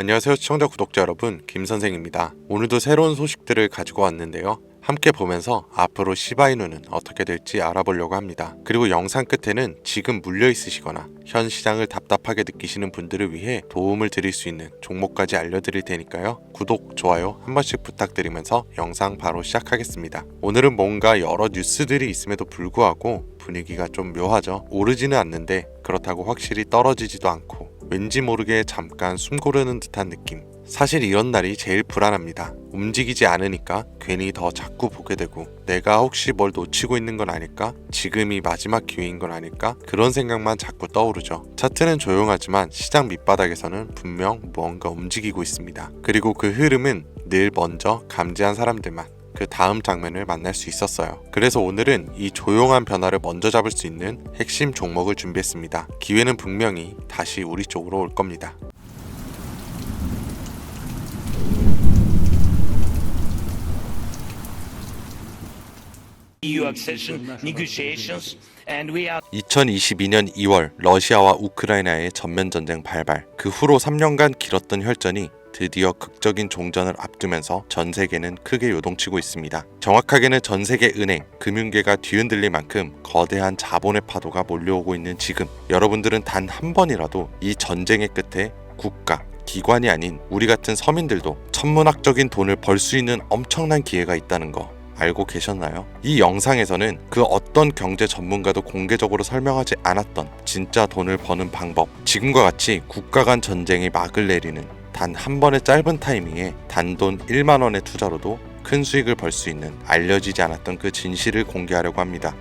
안녕하세요 시청자 구독자 여러분, 김선생입니다. 오늘도 새로운 소식들을 가지고 왔는데요. 함께 보면서 앞으로 시바이누는 어떻게 될지 알아보려고 합니다. 그리고 영상 끝에는 지금 물려 있으시거나 현 시장을 답답하게 느끼시는 분들을 위해 도움을 드릴 수 있는 종목까지 알려드릴 테니까요. 구독, 좋아요 한 번씩 부탁드리면서 영상 바로 시작하겠습니다. 오늘은 뭔가 여러 뉴스들이 있음에도 불구하고 분위기가 좀 묘하죠. 오르지는 않는데 그렇다고 확실히 떨어지지도 않고 왠지 모르게 잠깐 숨 고르는 듯한 느낌. 사실 이런 날이 제일 불안합니다. 움직이지 않으니까 괜히 더 자꾸 보게 되고, 내가 혹시 뭘 놓치고 있는 건 아닐까? 지금이 마지막 기회인 건 아닐까? 그런 생각만 자꾸 떠오르죠. 차트는 조용하지만 시장 밑바닥에서는 분명 무언가 움직이고 있습니다. 그리고 그 흐름은 늘 먼저 감지한 사람들만 그 다음 장면을 만날 수 있었어요. 그래서 오늘은 이 조용한 변화를 먼저 잡을 수 있는 핵심 종목을 준비했습니다. 기회는 분명히 다시 우리 쪽으로 올 겁니다. EU accession negotiations, and we are 2022년 2월 러시아와 우크라이나의 전면전쟁 발발, 그 후로 3년간 길었던 혈전이 드디어 극적인 종전을 앞두면서 전 세계는 크게 요동치고 있습니다. 정확하게는 전 세계 은행, 금융계가 뒤흔들릴 만큼 거대한 자본의 파도가 몰려오고 있는 지금, 여러분들은 단 한 번이라도 이 전쟁의 끝에 국가, 기관이 아닌 우리 같은 서민들도 천문학적인 돈을 벌 수 있는 엄청난 기회가 있다는 거 알고 계셨나요? 이 영상에서는 그 어떤 경제 전문가도 공개적으로 설명하지 않았던 진짜 돈을 버는 방법, 지금과 같이 국가 간 전쟁의 막을 내리는 단 한 번의 짧은 타이밍에 단돈 1만 원의 투자로도 큰 수익을 벌 수 있는 알려지지 않았던 그 진실을 공개하려고 합니다.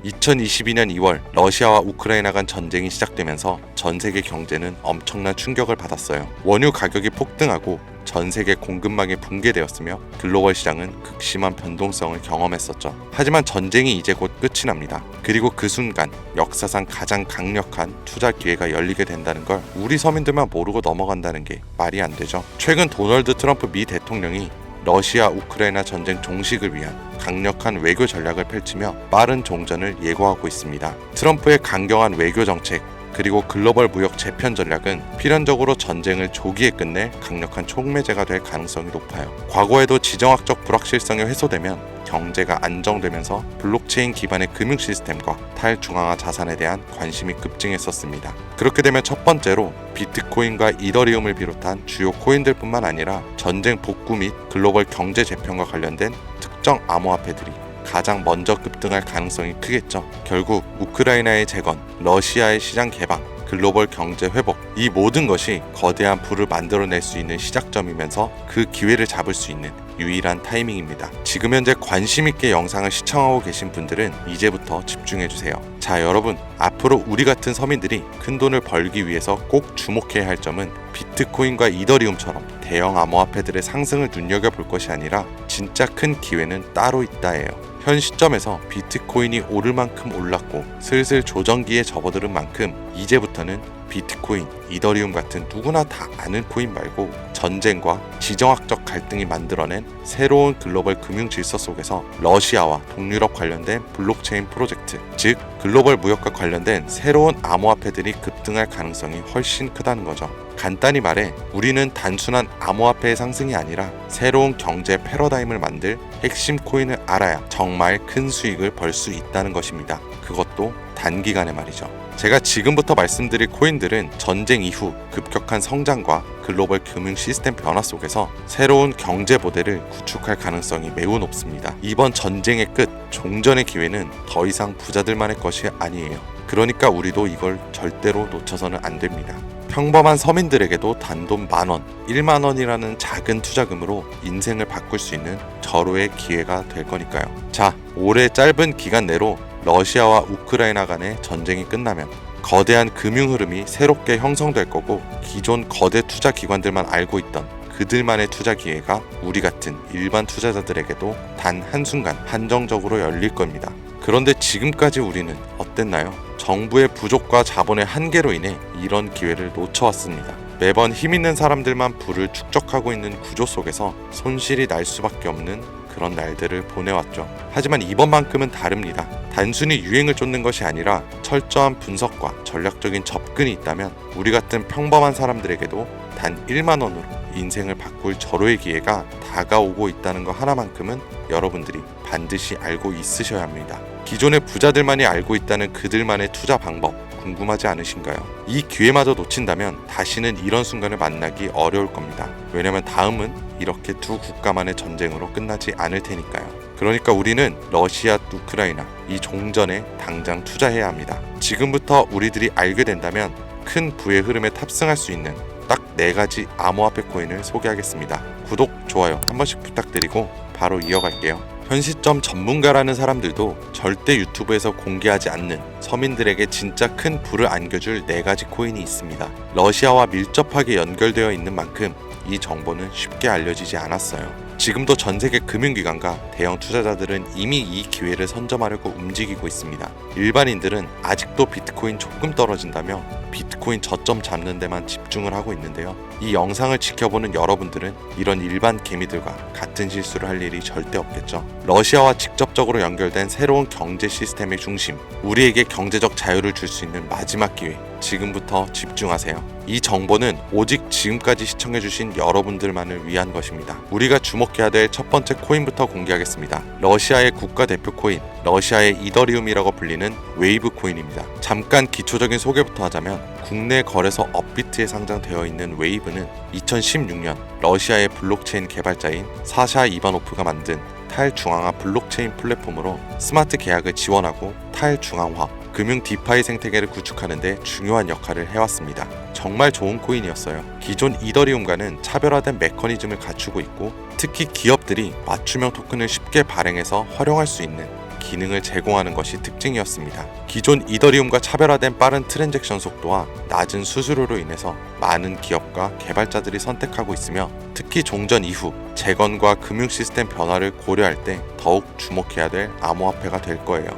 2022년 2월 러시아와 우크라이나 간 전쟁이 시작되면서 전 세계 경제는 엄청난 충격을 받았어요. 원유 가격이 폭등하고 전 세계 공급망이 붕괴되었으며 글로벌 시장은 극심한 변동성을 경험했었죠. 하지만 전쟁이 이제 곧 끝이 납니다. 그리고 그 순간 역사상 가장 강력한 투자 기회가 열리게 된다는 걸 우리 서민들만 모르고 넘어간다는 게 말이 안 되죠. 최근 도널드 트럼프 미 대통령이 러시아 우크라이나 전쟁 종식을 위한 강력한 외교 전략을 펼치며 빠른 종전을 예고하고 있습니다. 트럼프의 강경한 외교 정책 그리고 글로벌 무역 재편 전략은 필연적으로 전쟁을 조기에 끝낼 강력한 촉매제가 될 가능성이 높아요. 과거에도 지정학적 불확실성이 해소되면 경제가 안정되면서 블록체인 기반의 금융 시스템과 탈중앙화 자산에 대한 관심이 급증했었습니다. 그렇게 되면 첫 번째로 비트코인과 이더리움을 비롯한 주요 코인들뿐만 아니라 전쟁 복구 및 글로벌 경제 재편과 관련된 특정 암호화폐들이 가장 먼저 급등할 가능성이 크겠죠. 결국 우크라이나의 재건, 러시아의 시장 개방, 글로벌 경제 회복, 이 모든 것이 거대한 부를 만들어낼 수 있는 시작점이면서 그 기회를 잡을 수 있는 유일한 타이밍입니다. 지금 현재 관심 있게 영상을 시청하고 계신 분들은 이제부터 집중해주세요. 자, 여러분, 앞으로 우리 같은 서민들이 큰 돈을 벌기 위해서 꼭 주목해야 할 점은 비트코인과 이더리움처럼 대형 암호화폐들의 상승을 눈여겨볼 것이 아니라 진짜 큰 기회는 따로 있다예요. 현 시점에서 비트코인이 오를 만큼 올랐고 슬슬 조정기에 접어드는 만큼 이제부터는 비트코인, 이더리움 같은 누구나 다 아는 코인 말고 전쟁과 지정학적 갈등이 만들어낸 새로운 글로벌 금융 질서 속에서 러시아와 동유럽 관련된 블록체인 프로젝트, 즉 글로벌 무역과 관련된 새로운 암호화폐들이 급등할 가능성이 훨씬 크다는 거죠. 간단히 말해 우리는 단순한 암호화폐의 상승이 아니라 새로운 경제 패러다임을 만들 핵심 코인을 알아야 정말 큰 수익을 벌 수 있다는 것입니다. 그것도 단기간에 말이죠. 제가 지금부터 말씀드릴 코인들은 전쟁 이후 급격한 성장과 글로벌 금융 시스템 변화 속에서 새로운 경제 모델을 구축할 가능성이 매우 높습니다. 이번 전쟁의 끝, 종전의 기회는 더 이상 부자들만의 것이 아니에요. 그러니까 우리도 이걸 절대로 놓쳐서는 안 됩니다. 평범한 서민들에게도 단돈 10,000원, 10,000원이라는 작은 투자금으로 인생을 바꿀 수 있는 절호의 기회가 될 거니까요. 자, 올해 짧은 기간 내로 러시아와 우크라이나 간의 전쟁이 끝나면 거대한 금융 흐름이 새롭게 형성될 거고, 기존 거대 투자 기관들만 알고 있던 그들만의 투자 기회가 우리 같은 일반 투자자들에게도 단 한순간 한정적으로 열릴 겁니다. 그런데 지금까지 우리는 어땠나요? 정부의 부족과 자본의 한계로 인해 이런 기회를 놓쳐왔습니다. 매번 힘있는 사람들만 부를 축적하고 있는 구조 속에서 손실이 날 수밖에 없는 그런 날들을 보내왔죠. 하지만 이번만큼은 다릅니다. 단순히 유행을 쫓는 것이 아니라 철저한 분석과 전략적인 접근이 있다면 우리 같은 평범한 사람들에게도 단 1만 원으로 인생을 바꿀 절호의 기회가 다가오고 있다는 거 하나만큼은 여러분들이 반드시 알고 있으셔야 합니다. 기존의 부자들만이 알고 있다는 그들만의 투자 방법 궁금하지 않으신가요? 이 기회마저 놓친다면 다시는 이런 순간을 만나기 어려울 겁니다. 왜냐면 다음은 이렇게 두 국가만의 전쟁으로 끝나지 않을 테니까요. 그러니까 우리는 러시아, 우크라이나 이 종전에 당장 투자해야 합니다. 지금부터 우리들이 알게 된다면 큰 부의 흐름에 탑승할 수 있는 딱 4가지 암호화폐 코인을 소개하겠습니다. 구독, 좋아요 한 번씩 부탁드리고 바로 이어갈게요. 현 시점 전문가라는 사람들도 절대 유튜브에서 공개하지 않는 서민들에게 진짜 큰 부를 안겨줄 4가지 코인이 있습니다. 러시아와 밀접하게 연결되어 있는 만큼 이 정보는 쉽게 알려지지 않았어요. 지금도 전 세계 금융기관과 대형 투자자들은 이미 이 기회를 선점하려고 움직이고 있습니다. 일반인들은 아직도 비트코인 조금 떨어진다며 비트코인 저점 잡는 데만 집중을 하고 있는데요. 이 영상을 지켜보는 여러분들은 이런 일반 개미들과 같은 실수를 할 일이 절대 없겠죠. 러시아와 직접적으로 연결된 새로운 경제 시스템의 중심, 우리에게 경제적 자유를 줄 수 있는 마지막 기회, 지금부터 집중하세요. 이 정보는 오직 지금까지 시청해주신 여러분들만을 위한 것입니다. 우리가 주목해야 될 첫 번째 코인부터 공개하겠습니다. 러시아의 국가대표 코인, 러시아의 이더리움이라고 불리는 웨이브 코인입니다. 잠깐 기초적인 소개부터 하자면 국내 거래소 업비트에 상장되어 있는 웨이브는 2016년 러시아의 블록체인 개발자인 사샤 이바노프가 만든 탈중앙화 블록체인 플랫폼으로 스마트 계약을 지원하고 탈중앙화 금융 디파이 생태계를 구축하는 데 중요한 역할을 해왔습니다. 정말 좋은 코인이었어요. 기존 이더리움과는 차별화된 메커니즘을 갖추고 있고 특히 기업들이 맞춤형 토큰을 쉽게 발행해서 활용할 수 있는 기능을 제공하는 것이 특징이었습니다. 기존 이더리움과 차별화된 빠른 트랜잭션 속도와 낮은 수수료로 인해서 많은 기업과 개발자들이 선택하고 있으며 특히 종전 이후 재건과 금융 시스템 변화를 고려할 때 더욱 주목해야 될 암호화폐가 될 거예요.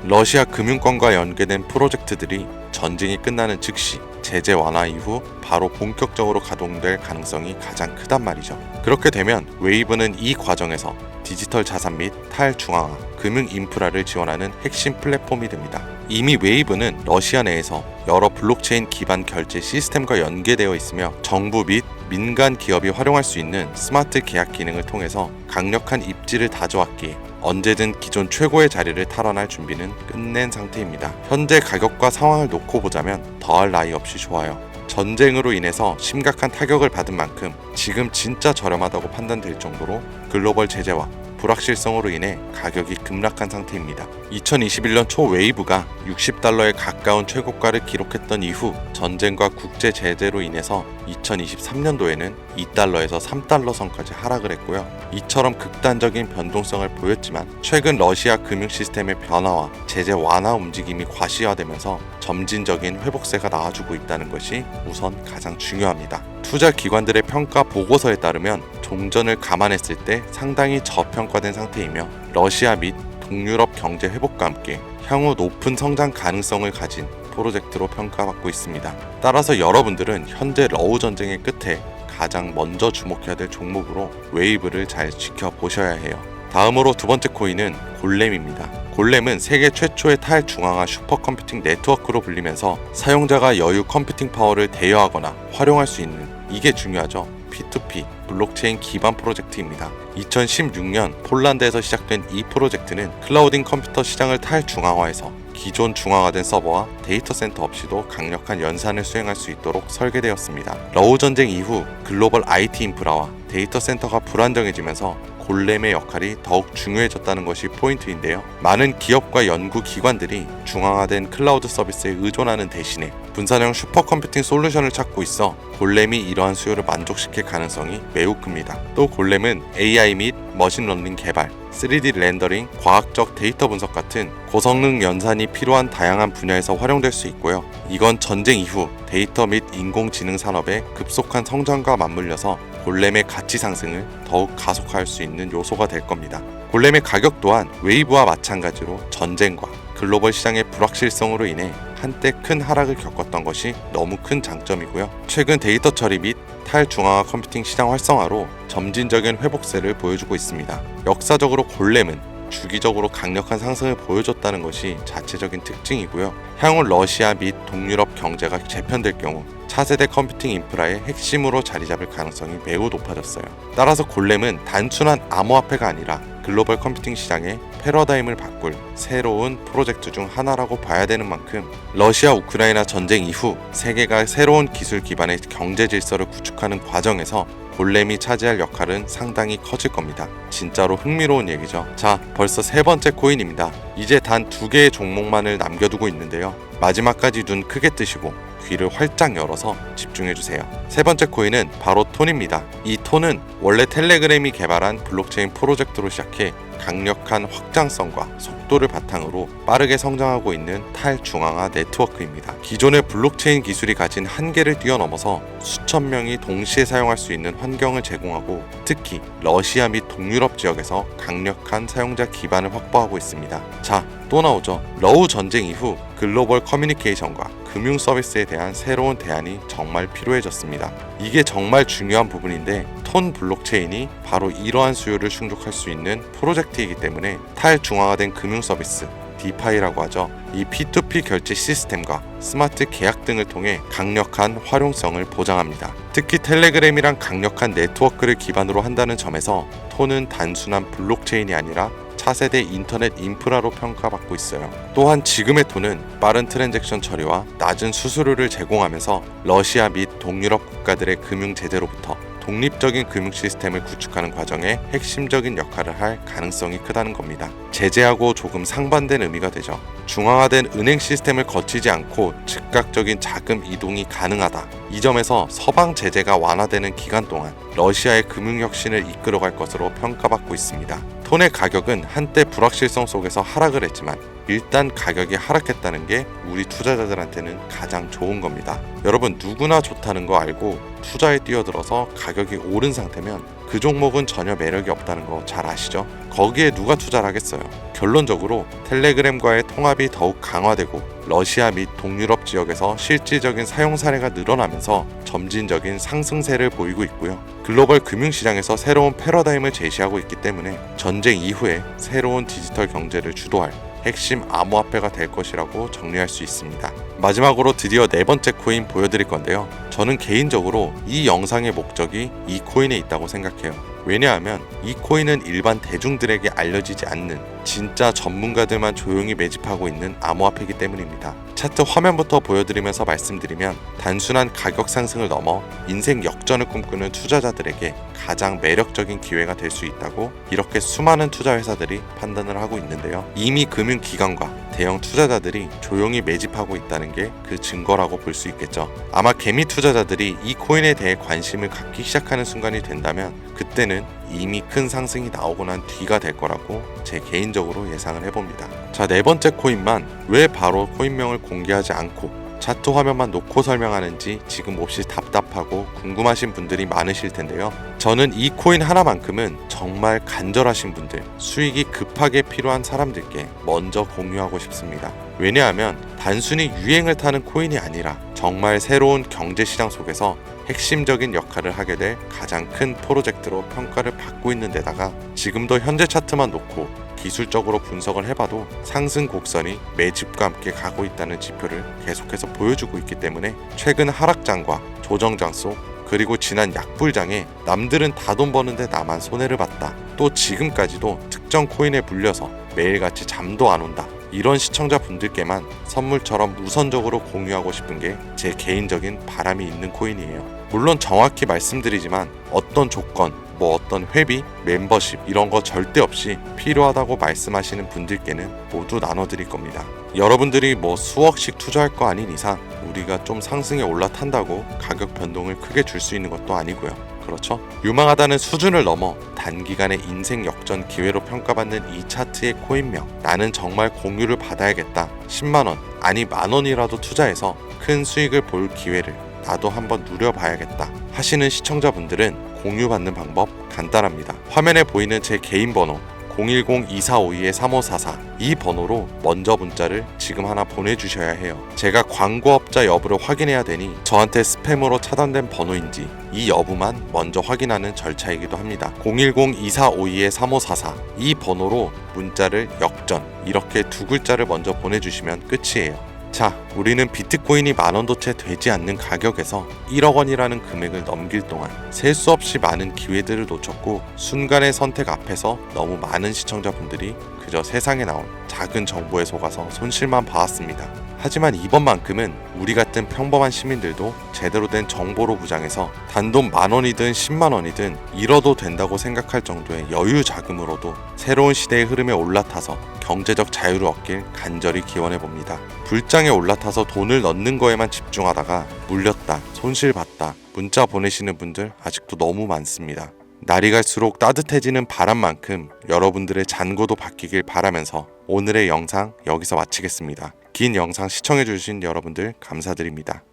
러시아 금융권과 연계된 프로젝트들이 전쟁이 끝나는 즉시 제재 완화 이후 바로 본격적으로 가동될 가능성이 가장 크단 말이죠. 그렇게 되면 웨이브는 이 과정에서 디지털 자산 및 탈중앙화, 금융 인프라를 지원하는 핵심 플랫폼이 됩니다. 이미 웨이브는 러시아 내에서 여러 블록체인 기반 결제 시스템과 연계되어 있으며 정부 및 민간 기업이 활용할 수 있는 스마트 계약 기능을 통해서 강력한 입지를 다져왔기에 언제든 기존 최고의 자리를 탈환할 준비는 끝낸 상태입니다. 현재 가격과 상황을 놓고 보자면 더할 나위 없이 좋아요. 전쟁으로 인해서 심각한 타격을 받은 만큼 지금 진짜 저렴하다고 판단될 정도로 글로벌 제재와 불확실성으로 인해 가격이 급락한 상태입니다. 2021년 초 웨이브가 60달러에 가까운 최고가를 기록했던 이후 전쟁과 국제 제재로 인해서 2023년도에는 2달러에서 3달러 선까지 하락을 했고요. 이처럼 극단적인 변동성을 보였지만 최근 러시아 금융 시스템의 변화와 제재 완화 움직임이 과시화되면서 점진적인 회복세가 나와주고 있다는 것이 우선 가장 중요합니다. 투자 기관들의 평가 보고서에 따르면 종전을 감안했을 때 상당히 저평가된 상태이며 러시아 및 동유럽 경제 회복과 함께 향후 높은 성장 가능성을 가진 프로젝트로 평가받고 있습니다. 따라서 여러분들은 현재 러우 전쟁의 끝에 가장 먼저 주목해야 될 종목으로 웨이브를 잘 지켜보셔야 해요. 다음으로 두 번째 코인은 골렘입니다. 골렘은 세계 최초의 탈중앙화 슈퍼컴퓨팅 네트워크로 불리면서 사용자가 여유 컴퓨팅 파워를 대여하거나 활용할 수 있는, 이게 중요하죠. P2P 블록체인 기반 프로젝트입니다. 2016년 폴란드에서 시작된 이 프로젝트는 클라우딩 컴퓨터 시장을 탈중앙화해서 기존 중앙화된 서버와 데이터 센터 없이도 강력한 연산을 수행할 수 있도록 설계되었습니다. 러우 전쟁 이후 글로벌 IT 인프라와 데이터 센터가 불안정해지면서 골렘의 역할이 더욱 중요해졌다는 것이 포인트인데요. 많은 기업과 연구 기관들이 중앙화된 클라우드 서비스에 의존하는 대신에 분산형 슈퍼컴퓨팅 솔루션을 찾고 있어 골렘이 이러한 수요를 만족시킬 가능성이 매우 큽니다. 또 골렘은 AI 및 머신러닝 개발, 3D 렌더링, 과학적 데이터 분석 같은 고성능 연산이 필요한 다양한 분야에서 활용될 수 있고요. 이건 전쟁 이후 데이터 및 인공지능 산업의 급속한 성장과 맞물려서 골렘의 가치 상승을 더욱 가속화할 수 있는 요소가 될 겁니다. 골렘의 가격 또한 웨이브와 마찬가지로 전쟁과 글로벌 시장의 불확실성으로 인해 한때 큰 하락을 겪었던 것이 너무 큰 장점이고요. 최근 데이터 처리 및 탈중앙화 컴퓨팅 시장 활성화로 점진적인 회복세를 보여주고 있습니다. 역사적으로 골렘은 주기적으로 강력한 상승을 보여줬다는 것이 자체적인 특징이고요. 향후 러시아 및 동유럽 경제가 재편될 경우 차세대 컴퓨팅 인프라의 핵심으로 자리 잡을 가능성이 매우 높아졌어요. 따라서 골렘은 단순한 암호화폐가 아니라 글로벌 컴퓨팅 시장의 패러다임을 바꿀 새로운 프로젝트 중 하나라고 봐야 되는 만큼 러시아 우크라이나 전쟁 이후 세계가 새로운 기술 기반의 경제 질서를 구축하는 과정에서 골렘이 차지할 역할은 상당히 커질 겁니다. 진짜로 흥미로운 얘기죠. 자, 벌써 세 번째 코인입니다. 이제 단 2개의 종목만을 남겨두고 있는데요. 마지막까지 눈 크게 뜨시고 귀를 활짝 열어서 집중해주세요. 세 번째 코인은 바로 톤입니다. 이 톤은 원래 텔레그램이 개발한 블록체인 프로젝트로 시작해 강력한 확장성과 속도를 바탕으로 빠르게 성장하고 있는 탈중앙화 네트워크입니다. 기존의 블록체인 기술이 가진 한계를 뛰어넘어서 수천 명이 동시에 사용할 수 있는 환경을 제공하고 특히 러시아 및 동유럽 지역에서 강력한 사용자 기반을 확보하고 있습니다. 자, 또 나오죠. 러우 전쟁 이후 글로벌 커뮤니케이션과 금융 서비스에 대한 새로운 대안이 정말 필요해졌습니다. 이게 정말 중요한 부분인데 톤 블록체인이 바로 이러한 수요를 충족할 수 있는 프로젝트이기 때문에 탈중앙화된 금융 서비스 디파이라고 하죠. 이 P2P 결제 시스템과 스마트 계약 등을 통해 강력한 활용성을 보장합니다. 특히 텔레그램이란 강력한 네트워크를 기반으로 한다는 점에서 톤은 단순한 블록체인이 아니라 차세대 인터넷 인프라로 평가받고 있어요. 또한 지금의 톤은 빠른 트랜잭션 처리와 낮은 수수료를 제공하면서 러시아 및 동유럽 국가들의 금융 제재로부터 독립적인 금융 시스템을 구축하는 과정에 핵심적인 역할을 할 가능성이 크다는 겁니다. 제재하고 조금 상반된 의미가 되죠. 중앙화된 은행 시스템을 거치지 않고 즉각적인 자금 이동이 가능하다. 이 점에서 서방 제재가 완화되는 기간 동안 러시아의 금융혁신을 이끌어갈 것으로 평가받고 있습니다. 톤의 가격은 한때 불확실성 속에서 하락을 했지만 일단 가격이 하락했다는 게 우리 투자자들한테는 가장 좋은 겁니다. 여러분 누구나 좋다는 거 알고 투자에 뛰어들어서 가격이 오른 상태면 그 종목은 전혀 매력이 없다는 거 잘 아시죠? 거기에 누가 투자를 하겠어요? 결론적으로 텔레그램과의 통합이 더욱 강화되고 러시아 및 동유럽 지역에서 실질적인 사용 사례가 늘어나면서 점진적인 상승세를 보이고 있고요. 글로벌 금융시장에서 새로운 패러다임을 제시하고 있기 때문에 전쟁 이후에 새로운 디지털 경제를 주도할 핵심 암호화폐가 될 것이라고 정리할 수 있습니다. 마지막으로 드디어 네 번째 코인 보여드릴 건데요. 저는 개인적으로 이 영상의 목적이 이 코인에 있다고 생각해요. 왜냐하면 이 코인은 일반 대중들에게 알려지지 않는 진짜 전문가들만 조용히 매집하고 있는 암호화폐이기 때문입니다. 차트 화면부터 보여드리면서 말씀드리면 단순한 가격 상승을 넘어 인생 역전을 꿈꾸는 투자자들에게 가장 매력적인 기회가 될 수 있다고 이렇게 수많은 투자 회사들이 판단을 하고 있는데요. 이미 금융기관과 대형 투자자들이 조용히 매집하고 있다는 게 그 증거라고 볼 수 있겠죠. 아마 개미 투자자들이 이 코인에 대해 관심을 갖기 시작하는 순간이 된다면 그때는 이미 큰 상승이 나오고 난 뒤가 될 거라고 제 개인적으로 예상을 해봅니다. 자, 네 번째 코인만 왜 바로 코인명을 공개하지 않고 차트 화면만 놓고 설명하는지 지금 몹시 답답하고 궁금하신 분들이 많으실 텐데요. 저는 이 코인 하나만큼은 정말 간절하신 분들, 수익이 급하게 필요한 사람들께 먼저 공유하고 싶습니다. 왜냐하면 단순히 유행을 타는 코인이 아니라 정말 새로운 경제시장 속에서 핵심적인 역할을 하게 될 가장 큰 프로젝트로 평가를 받고 있는 데다가 지금도 현재 차트만 놓고 기술적으로 분석을 해봐도 상승 곡선이 매집과 함께 가고 있다는 지표를 계속해서 보여주고 있기 때문에 최근 하락장과 조정장 속 그리고 지난 약불장에 남들은 다 돈 버는데 나만 손해를 봤다. 또 지금까지도 특정 코인에 물려서 매일같이 잠도 안 온다. 이런 시청자분들께만 선물처럼 우선적으로 공유하고 싶은 게 제 개인적인 바람이 있는 코인이에요. 물론 정확히 말씀드리지만 어떤 조건, 어떤 회비, 멤버십 이런 거 절대 없이 필요하다고 말씀하시는 분들께는 모두 나눠드릴 겁니다. 여러분들이 수억씩 투자할 거 아닌 이상 우리가 좀 상승에 올라탄다고 가격 변동을 크게 줄 수 있는 것도 아니고요. 그렇죠? 유망하다는 수준을 넘어 단기간의 인생 역전 기회로 평가받는 이 차트의 코인명, 나는 정말 공유를 받아야겠다. 10만원, 아니 만원이라도 투자해서 큰 수익을 볼 기회를 나도 한번 누려봐야겠다 하시는 시청자분들은 공유받는 방법 간단합니다. 화면에 보이는 제 개인 번호 010-2452-3544 이 번호로 먼저 문자를 지금 하나 보내주셔야 해요. 제가 광고업자 여부를 확인해야 되니 저한테 스팸으로 차단된 번호인지 이 여부만 먼저 확인하는 절차이기도 합니다. 010-2452-3544 이 번호로 문자를 역전 이렇게 두 글자를 먼저 보내주시면 끝이에요. 자, 우리는 비트코인이 만원도 채 되지 않는 가격에서 1억 원이라는 금액을 넘길 동안 셀 수 없이 많은 기회들을 놓쳤고 순간의 선택 앞에서 너무 많은 시청자분들이 그저 세상에 나온 작은 정보에 속아서 손실만 봐왔습니다. 하지만 이번만큼은 우리 같은 평범한 시민들도 제대로 된 정보로 무장해서 단돈 10,000원이든 10만원이든 잃어도 된다고 생각할 정도의 여유 자금으로도 새로운 시대의 흐름에 올라타서 경제적 자유를 얻길 간절히 기원해봅니다. 불장에 올라타서 돈을 넣는 거에만 집중하다가 물렸다, 손실봤다 문자 보내시는 분들 아직도 너무 많습니다. 날이 갈수록 따뜻해지는 바람만큼 여러분들의 잔고도 바뀌길 바라면서 오늘의 영상 여기서 마치겠습니다. 긴 영상 시청해주신 여러분들 감사드립니다.